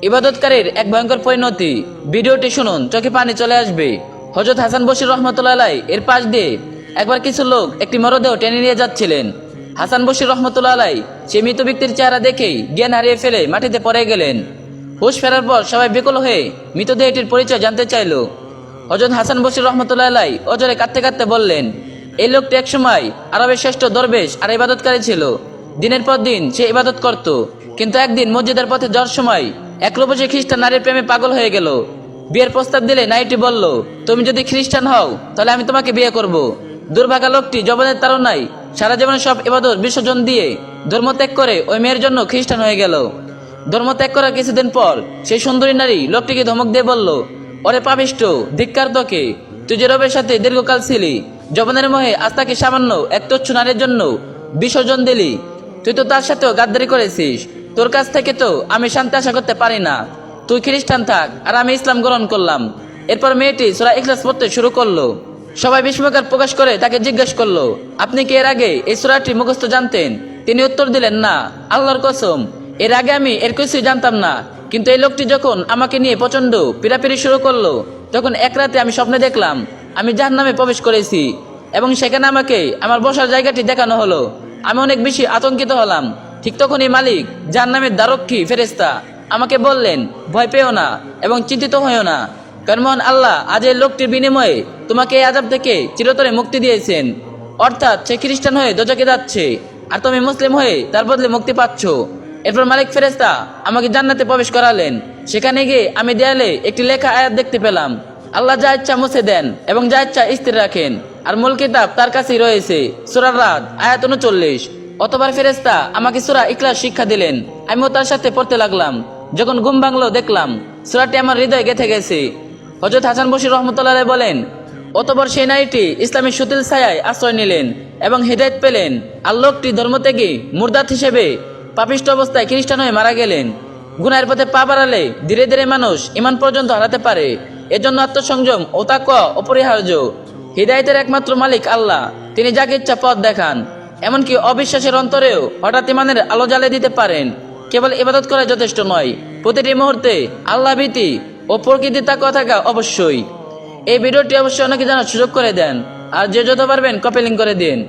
ইবাদতকারীর এক ভয়ঙ্কর পরিণতি। ভিডিওটি শুনুন, চোখে পানি চলে আসবে। হযরত হাসান বসরি রহমতুল্লাহ আলাইহি এর পাশ দিয়ে একবার কিছু লোক একটি মরদেহ টেনে নিয়ে যাচ্ছিলেন। হাসান বসরি রহমতুল্লাহ আলাইহি সেই মৃত ব্যক্তির চেহারা দেখেই জ্ঞান হারিয়ে ফেলে মাটিতে পড়ে গেলেন। হুঁশ ফেরার পর সবাই বিকল হয়ে মৃতদেহটির পরিচয় জানতে চাইল। হযরত হাসান বসরি রহমতুল্লাহ আলাইহি অজরে কাঁদতে কাঁদতে বললেন, এই লোকটি একসময় আরবের শ্রেষ্ঠ দরবেশ আর ইবাদতকারী ছিল। দিনের পর দিন সে ইবাদত করত, কিন্তু একদিন মসজিদের পথে যাওয়ার সময় এক রূপসী খ্রিস্টান নারীর প্রেমে পাগল হয়ে গেল। বিয়ের প্রস্তাব দিলে নারীটি বলল, তুমি যদি খ্রিস্টান হও তাহলে আমি তোমাকে বিয়ে করব। দুর্ভাগা লোকটি জবানের তাড়নায় সারা জীবনে সব ইবাদত বিসর্জন দিয়ে ধর্মত্যাগ করে ওই মেয়ের জন্য খ্রিস্টান হয়ে গেল। ধর্মত্যাগ করার কিছুদিন পর সেই সুন্দরী নারী লোকটিকে ধমক দিয়ে বলল, ওরে পাপিষ্ঠ, ধিক্কার তোকে, তুই যে রবের সাথে দীর্ঘকাল ছিলি, জবানের মোহে আজ তাকে সামান্য এক তুচ্ছ নারীর জন্য বিসর্জন দিলি। তুই তো তার সাথেও গাদ্দারি করেছিস। তোর কাছ থেকে তো আমি শান্তি আশা করতে পারি না। তুই খ্রিস্টান থাক আর আমি ইসলাম গ্রহণ করলাম। এরপর মেয়েটি সূরা ইখলাস পড়তে শুরু করলো। সবাই বিস্ময়কর প্রকাশ করে তাকে জিজ্ঞেস করলো, আপনি কি এর আগে এই সূরাটি মুখস্থ জানতেন? তিনি উত্তর দিলেন, না, আল্লাহর কসম, এর আগে আমি এর কিছুই জানতাম না। কিন্তু এই লোকটি যখন আমাকে নিয়ে প্রচন্ড পিড়াপিড়ি শুরু করলো, তখন এক রাতে আমি স্বপ্নে দেখলাম আমি জাহান্নামে প্রবেশ করেছি এবং সেখানে আমাকে আমার বসার জায়গাটি দেখানো হলো। আমি অনেক বেশি আতঙ্কিত হলাম। ঠিক তখনই মালিক জাহান্নামের দ্বারক্ষী ফেরেশতা আমাকে বললেন, ভয় পেও না এবং চিন্তিত হয়েও না, কারণ মহান আল্লাহ আজ এই লোকটির বিনিময়ে তোমাকে এই আযাব থেকে চিরতরে মুক্তি দিয়েছেন। অর্থাৎ সে খ্রিস্টান হয়ে দোজখে যাচ্ছে আর তুমি মুসলিম হয়ে তার বদলে মুক্তি পাচ্ছ। এরপর মালিক ফেরেশতা আমাকে জান্নাতে প্রবেশ করালেন। সেখানে গিয়ে আমি দেয়ালে একটি লেখা আয়াত দেখতে পেলাম, আল্লাহ যা ইচ্ছা মুছে দেন এবং যা ইচ্ছা স্থির রাখেন, আর মূল কিতাব তার কাছেই রয়েছে। সূরা রাদ আয়াত 39। অতঃপর ফেরেশতা আমাকে সূরা ইখলাস শিক্ষা দিলেন। আমিও তার সাথে পড়তে লাগলাম। যখন ঘুম ভাঙলো দেখলাম সূরাটি আমার হৃদয়ে গেঁথে গেছে। হযরত হাসান বসরি রহমতুল্লাহ আলাইহি বলেন, অতঃপর সেই নারীটি ইসলামের সুতিল ছায়ায় আশ্রয় নিলেন এবং হিদায়াত পেলেন। আর লোকটি ধর্মত্যাগী মুরদাত হিসেবে পাপিষ্ঠ অবস্থায় খ্রিস্টান হয়ে মারা গেলেন। গুনাহের পথে পা বাড়ালে ধীরে ধীরে মানুষ ঈমান পর্যন্ত হারাতে পারে। এজন্য আত্মসংযম ও তাকওয়া অপরিহার্য। হিদায়াতের একমাত্র মালিক আল্লাহ, তিনি যাকে ইচ্ছা পথ দেখান। এমনকি অবিশ্বাসের অন্তরেও হঠাৎ ঈমানের আলো জ্বালিয়ে দিতে পারেন। কেবল ইবাদত করা যথেষ্ট নয়, প্রতিটি মুহূর্তে আল্লাহ ভীতি ও প্রকৃতির তাকওয়া থাকা অবশ্যই। এই ভিডিওটি অবশ্যই অনেকে জানার সুযোগ করে দেন, আর যে যত পারবেন কপি লিংক করে দিন।